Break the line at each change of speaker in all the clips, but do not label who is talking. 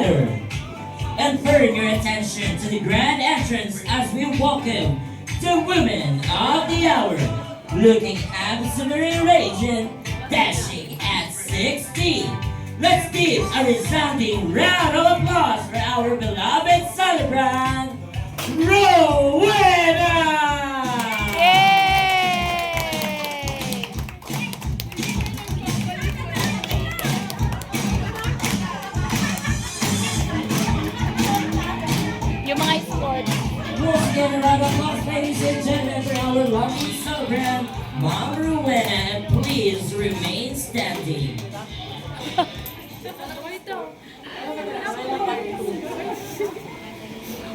together and turn your attention to the grand entrance as we welcome the women of the hour, looking absolutely raging, dashing at 60. Let's give a resounding round of applause for our beloved celebrant, Rowena!
Yay! Yung mga sports.
Once again, a round of applause, ladies and gentlemen, for our lovely celebrant, Mom Rowena, and please remain standing.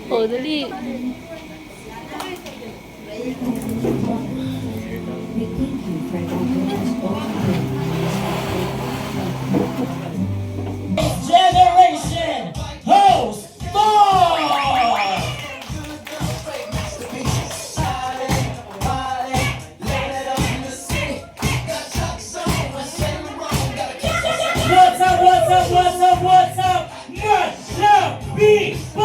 Oh, dali.
Generation Host 4! What's up, what's up, what's up, what's up? Much love, people!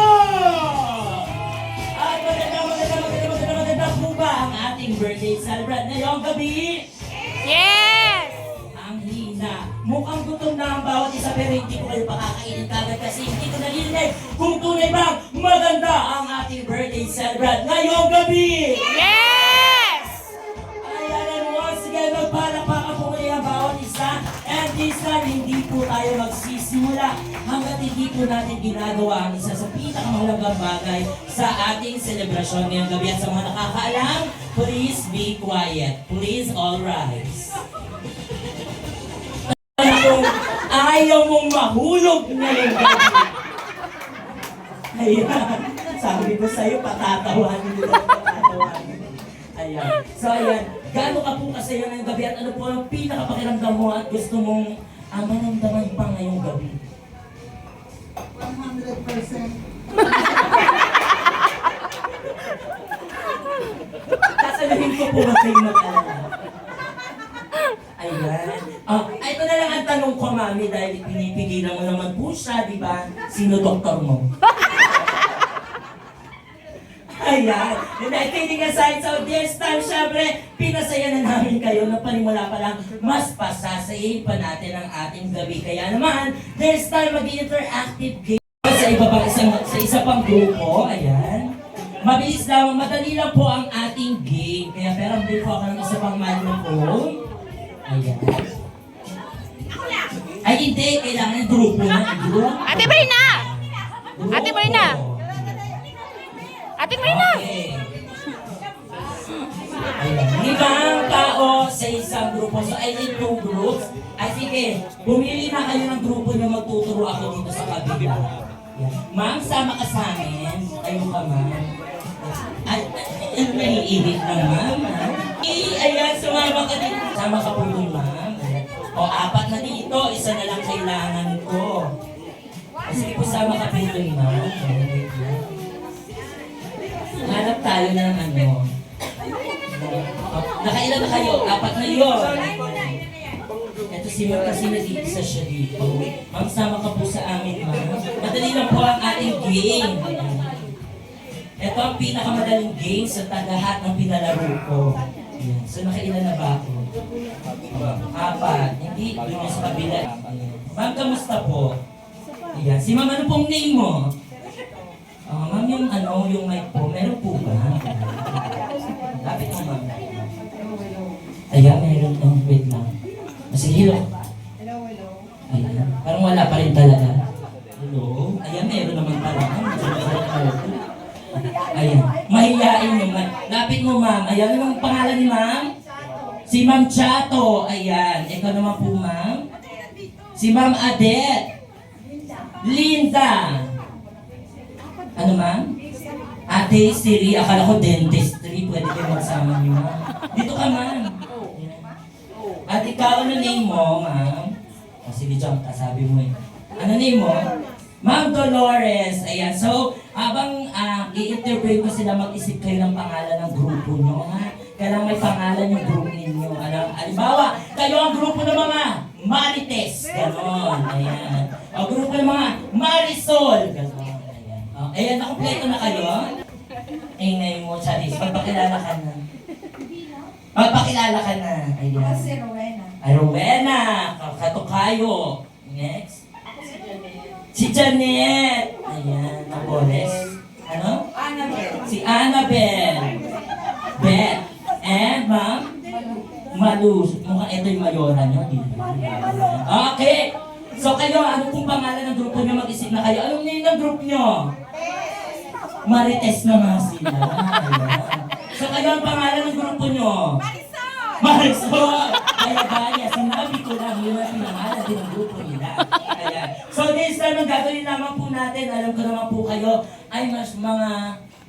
At maganda po ba ang ating birthday celebrant ngayong gabi?
Yes!
Ang hina. Mukhang gutom na ang bawat isa pero hindi ko kayo pakakainin kagad kasi hindi ko narinig kung tunay bang maganda ang ating birthday celebrant ngayong gabi!
Yes!
Ayan, and once again, magpalakpakan po kayo ang bawat isa. And this time, hindi po tayo magsisimula hanggat hindi po natin ginagawa ang isa sa pinakamahalagang bagay sa ating selebrasyon ngayong gabi. At sa mga nakakaalam, please be quiet. Please all rise. Kung ayaw mong mahulog ngayong gabi. Ayan. Sabi ko sa'yo, patatawanin nila. Patatawanin. Ayan. So ayan, gaano ka po kasaya ngayong gabi at ano po ang pinakapakiramdam mo at gusto mong maramdaman pa ngayong gabi?
100%.
Sasabihin ko po ba kayo mag-alala? Ayan. Ito na lang ang tanong ko, Mami, dahil pinipigilan mo naman po siya, di ba? Sino doktor mo? Ayan. And I kidding aside, so this time, syempre, pinasaya na namin kayo na panimula pa lang, mas pasasayin pa natin ang ating gabi. Kaya naman, this time, mag-interactive game sa isa pang grupo. Ayan. Mabilis lang, madali lang po ang ating game. Kaya pero hindi po ako ng isa pang microphone. Ayan. Ay, hindi. Kailangan grupo na.
Ate Marina! Ate Marina! Ate Marina!
Okay. Ayan. Limang tao sa isang grupo. So, I need 2 groups. Ay, sige. Bumili na kayo ng grupo na magtuturo ako dito sa kabila. Ayan. Ma'am, sama ka sa amin. Ayun ka, ma'am. Ay, naiinit lang, ma'am. Ayan, sumama ka dito. Sama ka po dun, ma'am. Ayan. O, 4 na dito. Isa na lang kailangan ko. Sige po, sama ka po dun, ma'am. Hanap tayo ng ano. Nakailan na kayo? 4 na yun. Ito si Ma'am kasi nag-iisa siya dito. Ma'am, sama ka po sa amin, ma'am. Madali lang po ang ating game. Ito ang pinakamadaling game sa lahat ng pinalaro ko. Ayan. So, nakailan na ba ako? 4. Hindi, doon sa kabila. Ayan. Ma'am, kamusta po? Ayan. Si Ma'am, ano pong name mo? Ma'am, yung yung mic po, meron po ba? Lapit mo, ma'am. Ayan, meron. Wait lang. Sige, hello. Ayan. Parang wala pa rin talaga. Hello? Ayan, meron naman pala. Ayan. Mahihain naman. Lapit mo, ma'am. Ayan, anong pangalan ni ma'am? Si Ma'am Chato. Ayan. Ikaw naman po, ma'am. Si Ma'am Adet. Linda. Ano, ma'am? Ate, Siri. Akala ko dentistry. Pwede kayo magsama niyo, ma'am. Dito ka, ma'am. At ikaw, ano name mo, ma'am? Sige, jump ka, sabi mo eh. Ano name mo? Ma'am Dolores. Ayan. So, habang i-interview ko sila, mag-isip kayo ng pangalan ng grupo nyo, ha? Kailangan may pangalan yung group ninyo. Halimbawa, kayo ang grupo ng mga Marites. Ganon. Ayan. O, grupo ng mga Marisol. Ganon. Ayan. O, ayan, nakumpleto na kayo. Ingay mo, Charis. Magpakilala ka na. Magpakilala ka na. Ayan.
Ako si Rowena.
Ay, Rowena. Katukayo. Next. Si Janet. Ayan. Napores. Ano?
Annabelle.
Si Annabelle. Beth. And Ma'am? Malu. Mukhang ito yung mayora nyo. Di ba? Okay. So kayo, ano pong pangalan ng grupo nyo? Mag-isip na kayo. Anong name ng group nyo? Marites na nga sila. Ayan. So kayo, ang pangalan ng grupo nyo?
Marisol!
Marisol! Kaya gaya, sinabi ko lang, yun ang pinangalan din ang grupo nila. Ayan. So this time, ang gagawin naman po natin, alam ko naman po kayo, ay mas mga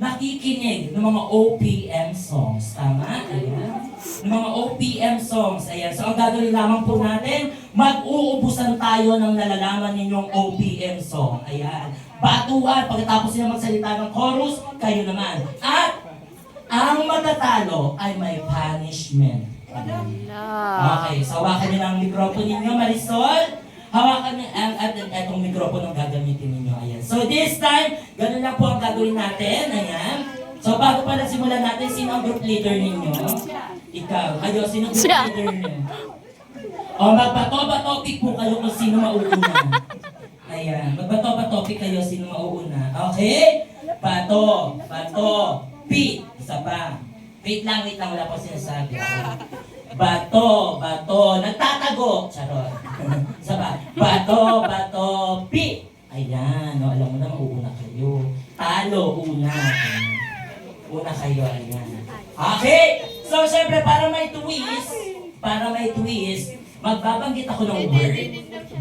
nakikinig ng mga OPM songs. Tama? Ayan. Ng mga OPM songs. Ayan. So ang gagawin lamang po natin, mag-uubusan tayo ng nalalaman ninyong OPM song. Ayan. Batuhan, pagkatapos nila magsalita ng chorus, kayo naman. At ang matatalo ay may punishment. Okay, so hawakan niyo ang mikropono ninyo, Marisol. Hawakan niyo at itong mikropono ang gagamitin ninyo. Ayan. So this time, ganun lang po ang gagawin natin. Ayan. So bago pa simulan natin, sino ang group leader ninyo? Ikaw. Kayo, sino ang group leader ninyo? O magbato-topic po kayo kung sino mauuna. Ayan. Magbato-topic kayo sino mauuna. Okay? Bato. Pi. Isa pa. Wait lang, wala po sinasabi. Bato, nagtatago. Charot. Isa pa. Bato, pi. Ayan, no, alam mo na, mauuna kayo. Talo, una. Una kayo, ayan. Okay! So, syempre, para may twist, magbabanggit ako ng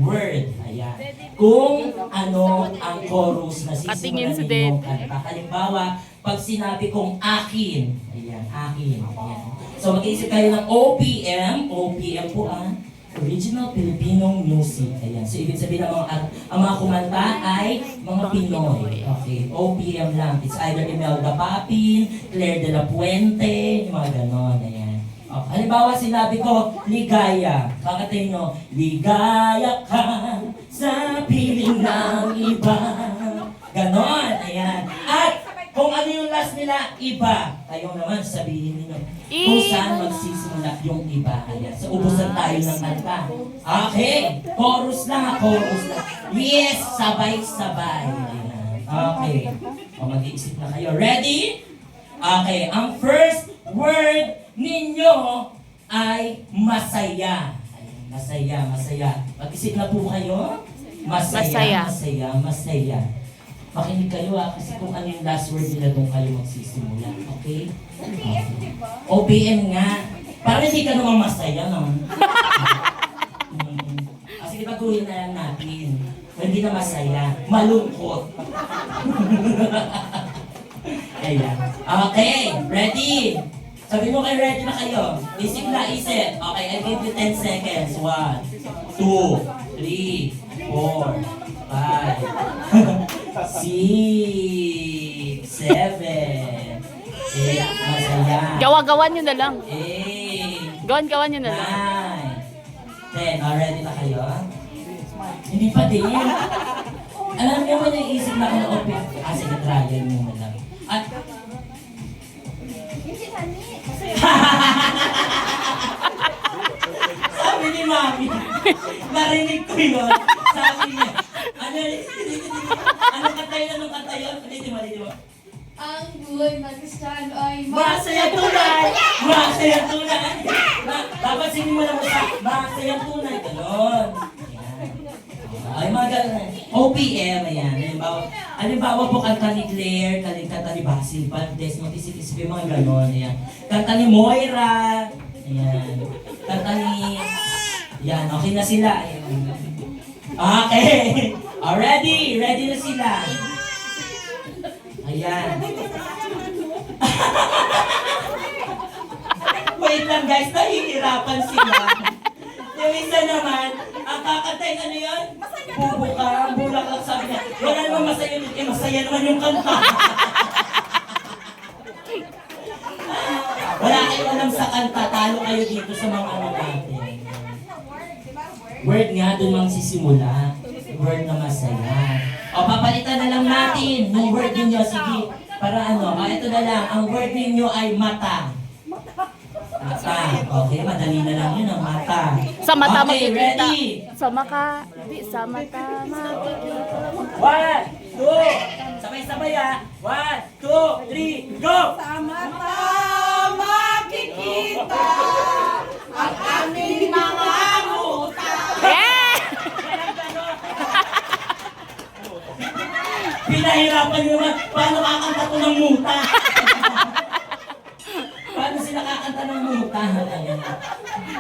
word. Ayan. Kung ano ang chorus na sisimulan ninyong kanta. Halimbawa, pag sinabi kong akin, ayan, akin, ayan. So mag-iisip kayo ng OPM po Original Filipino Music. Ayan. So ibig sabihin ang mga kumanta ay mga Pinoy. Okay, OPM lang. It's either Imelda Papin, Claire de la Puente, yung mga ganon. Ayan. Okay. Halimbawa sinabi ko, ligaya. Kakatayin nyo, ligaya ka sa piling ng iba. Ganon. Ayan. At kung ano yung last nila, iba. Kayo naman, sabihin niyo kung saan magsisimula yung iba. Ayan. So, ubusan tayo ng kanta. Okay. Chorus lang, chorus lang. Yes, sabay-sabay. Ayan. Okay. O, mag-iisip na kayo. Ready? Okay. Ang first word ninyo ay masaya. Ayan. Masaya. Mag-isip na po kayo. Masaya. Makinig kayo kasi kung ano yung last word nila doon kayo magsisimula. Okay? OPM nga. Parang hindi ka naman masaya, no? Kasi ipaguhin na lang natin. Hindi na masaya. Malungkot. Ayan. Okay. Ready? Sabi mo kayo ready na kayo. Isip. Okay, I'll give you 10 seconds. 1, 2, 3, 4, 5, 6, 7, 8, masaya.
Gawa-gawan nyo na lang.
8,
Gawan nyo na lang.
9, 10. Ready na kayo? Hindi pa din. Alam niyo ba yung isip na kung open? Sige, trial mo na lang. At... Sabi ni Mami, narinig ko yun. Sabi niya, anong kanta yun? Dito mo.
Ang buhay mag-stand ay
Masaya tunay! Dapat singin mo lang mo sa masaya tunay. Ganon. Ay, mga ganon. OPM, ayan. Halimbawa po kanta ni Claire, kanta ni Basil Valdes, mag-isip-isip yung mga ganon. Ayan. Kanta ni Moira. Ayan. Kanta ni... Yan, okay na sila. Ayan. Okay. Ready na sila. Ayan. Wait lang guys, nahihirapan sila. Yung isa naman, ang kakantay ano yun? Bubo ka, ang bulak lang sabi niya. Wala naman masaya yun, masaya naman yung kanta. Wala kayong alam sa kanta, talo kayo dito sa mga ano natin. Word nga, doon magsisimula. Word na masaya. O, papalitan na lang natin yung word ninyo. Sige, para ano. O, ito na lang. Ang word ninyo ay mata. Mata. Okay, madali na lang yun ang mata.
Sa mata
okay,
makikita.
ready?
Sa mata makikita.
1, 2. Sabay-sabay ah. 1, 2, 3, go!
Sa mata makikita ang aming mga muta.
Yeah!
Pinahirapan nyo naman. Paano kakanta to ng muta? Paano sila kakanta ng muta?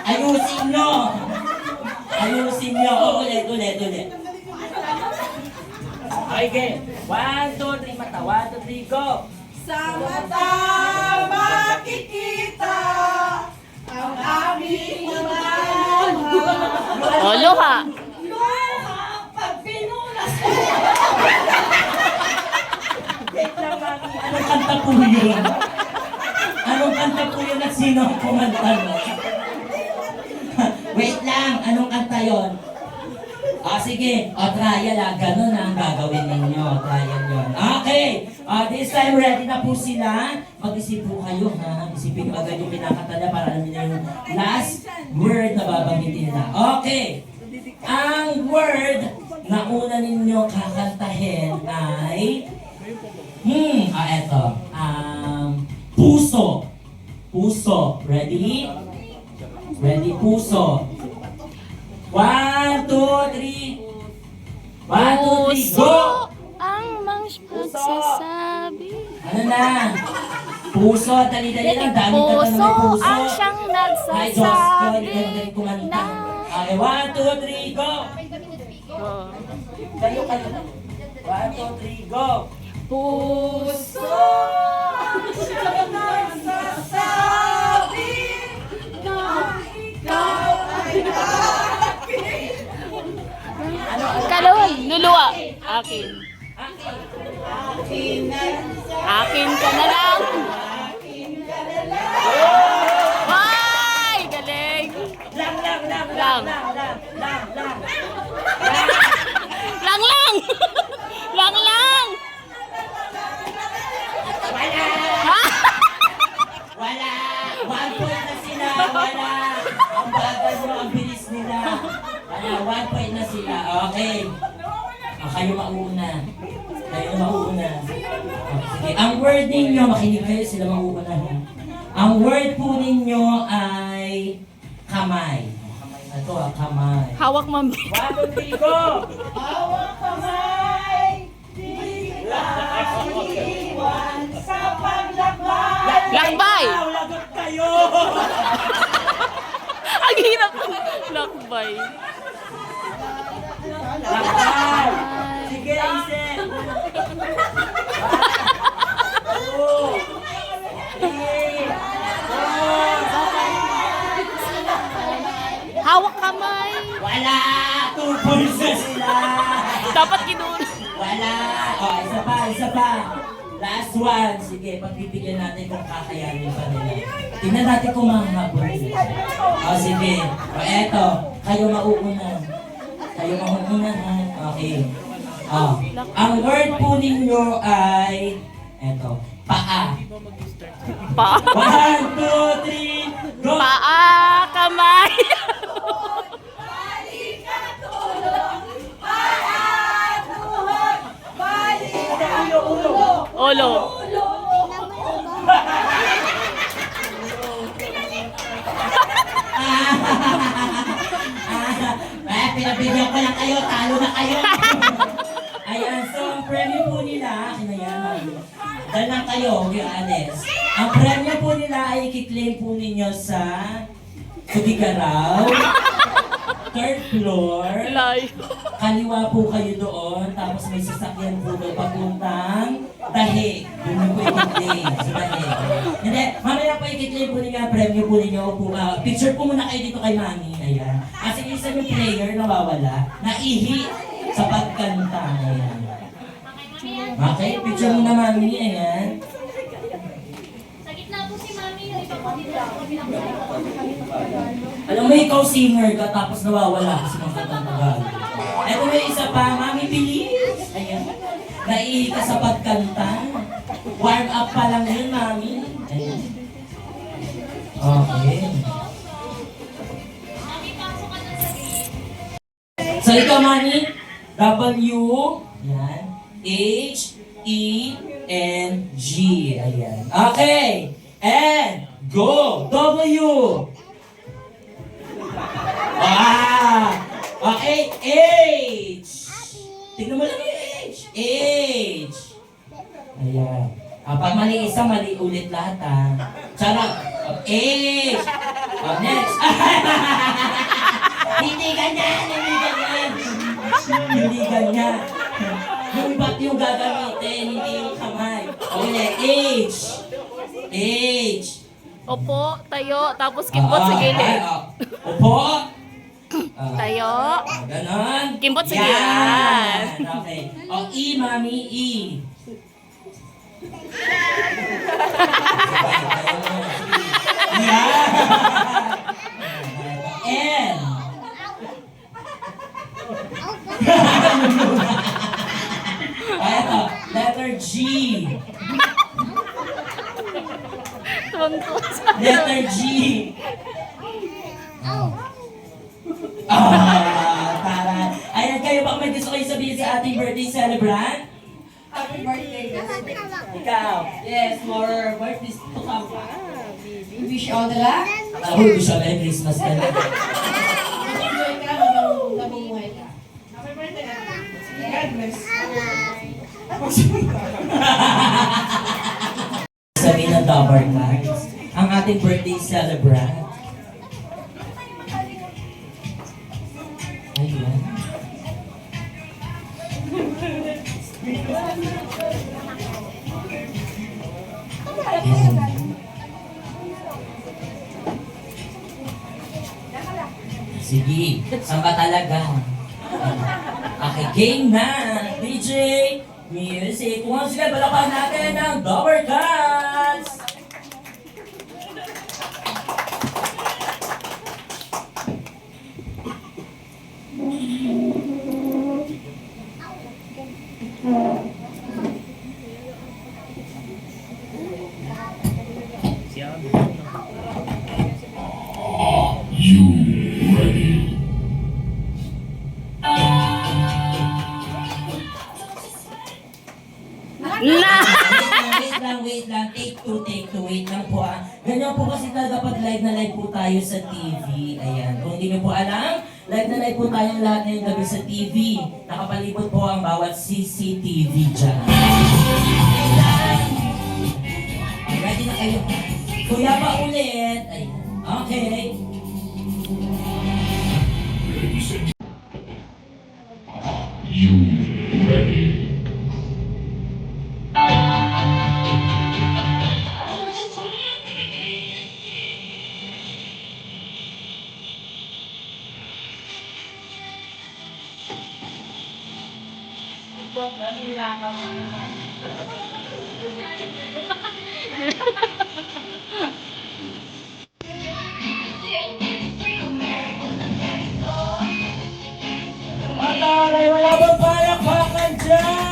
Ayusin nyo. Ayusin nyo. O, ulit. Okay, 1, 2, 3, mata. 1, 2, 3, go!
Sa mata makikita ang aming mga luha.
O, luha.
Luha pag pinunas.
Wait lang, Mami. Anong kanta po yun? Anong kanta po yun at sino ang kumanta mo? Wait lang, anong kanta yun? Sige. Trial ah. Ganun ang gagawin ninyo. Trial yun. Okay. This time, ready na po sila. Mag-isip po kayo, ha? Isipin nyo agad yung pinakanta niya para alam niyo yung last word na babanggitin nila. Okay. Ang word na una ninyo kakantahin ay... eto. Puso. Puso. Ready? Ready, puso. 1, 2, 3. 1, 2, 3, go!
Puso ang magsasabi.
Ano na? Puso, dali-dali lang. Dami ka na
Puso
may puso.
ang siyang
Ay, Diyos ko,
nagsasabi.
hindi ka magaling kumanta.
na
Okay, 1, 2, 3, go!
Oh.
Kayo. 1, 2, 3, go!
Puso siyang nagsasabi na ikaw ay akin.
Kalawag, luluwa. Akin.
Akin na
Akin ka na lang.
akin ka na lang.
Ay, galing.
Lang.
Lang. Lang lang. Lang lang.
Wala!
Ha?
Wala! 1 point na sila! Wala! Ang bagal mo, ang bilis nila. Wala, 1 point na sila. Okay. Kayo mauna. Sige, ang word ninyo, makinig kayo sila mauna. Ang word po ninyo ay kamay. Ito kamay.
Hawak mami.
1, 2, 3, go!
Hawak kamay, di ka iiwan sa paglakbay.
Lakbay.
Lagot kayo!
Ang hirap. Lakbay.
Lakbay! Sige, isip! 1, 2, 3, 4!
Hawak kamay.
Wala! 2 points na sila!
Dapat kinuha.
Wala! Isa pa! Last one! Sige, pagbibigyan natin kung kakayanin pa nila. Tingnan natin kung mahabol nila. Sige. Eto, kayo mauuna. Ha? Okay. Ang word po ninyo ay... Eto, paa.
Pa.
1, 2, 3, go!
Paa, kamay.
Balikan tulong, paatuhod, balikan tulong,
Olo.
Pinabigyan ko lang kayo, talo na kayo. Ayan, so ang premyo po nila, kinayaman. Dahil lang kayo, huwag yung alis. Ang premyo po nila ay i-claim po ninyo sa Sudigaraw, 3rd floor.
Lay.
Kaliwa po kayo doon, tapos may sasakyan po doon papuntang Dahig. Doon po i-claim sa Dahig. Hindi, mamaya po i-claim po ninyo ang premyo po ninyo. Picture po muna kayo dito kay Mami. Ayan. Kasi isa yung player nawawala, naihi sa pagkanta. Ayan. Okay, picture mo na Mami. Ayan.
Sa gitna po si Mami, yung iba po dito.
Alam mo, ikaw singer ka tapos nawawala kasi mga mo yung isa pa, mami, bilis. Ayan. Naihi ka sa pagkanta. Warm up pa lang yun, mami. Ayan. Okay.
Mami, pasok ka na sa gate.
So ikaw, mami, W, yan, H, E, N, G. Ayan. Okay. And, go! W! Ah! Okay, H! Tignan mo lang yung H. H! Ayan. Pag mali isa, mali ulit lahat Charot. H! Next. Hindi ganyan! Hindi ganyan! Hindi ganyan. Yung bat yung gagamitin, hindi yung kamay. Okay, H! H!
Opo, tayo, tapos kimbot sa gilid.
Opo!
Tayo.
Ganon.
Kimbot sa
Yan.
gilid.
Okay. O, E, mami, E. Yan. N. Eto, letter G.
Tuwang-tuwa sa...
Letter G. Tara. Ayan, kayo ba may gusto kayo sabihin sa ating birthday celebrant?
Happy birthday.
Ikaw. Yes, more birthdays to come.
Wish you all the luck.
Wish you Merry Christmas ka na.
Enjoy ka habang nabubuhay ka. Happy birthday. God bless.
Sabi ng Dobber Cards, ang ating birthday celebrant. Ayan. Ayan. Sige, saan ba talaga? Okay, game na! DJ, music! Once again, balakan natin ang Dobber Cards!
Na!
Wait lang. Take two. Wait lang po Ganyan po kasi talaga pag live na live po tayo sa TV. Ayan. Kung hindi niyo po alam, live na live po tayong lahat ngayong gabi sa TV. Nakapalibot po ang bawat CCTV dyan. Ready na kayo? Kuya pa ulit. Ayan. Okay. Matalay, wala bang palakpakan dyan?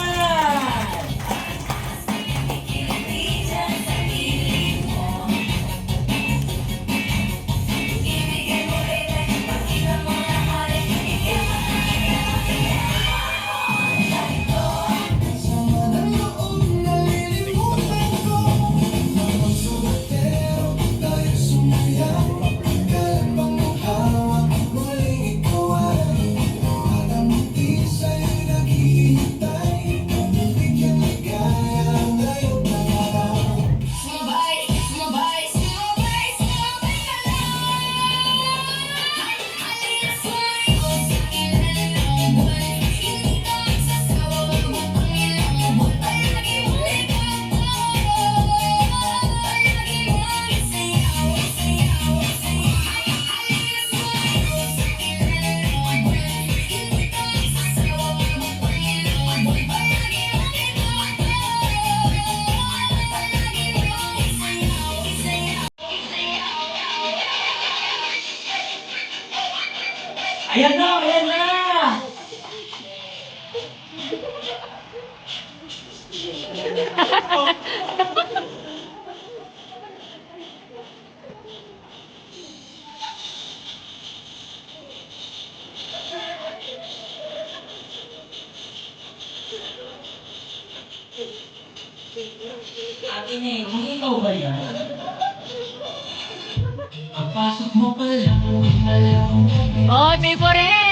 Ine, kung ikaw ba yan?
Oy, favorite!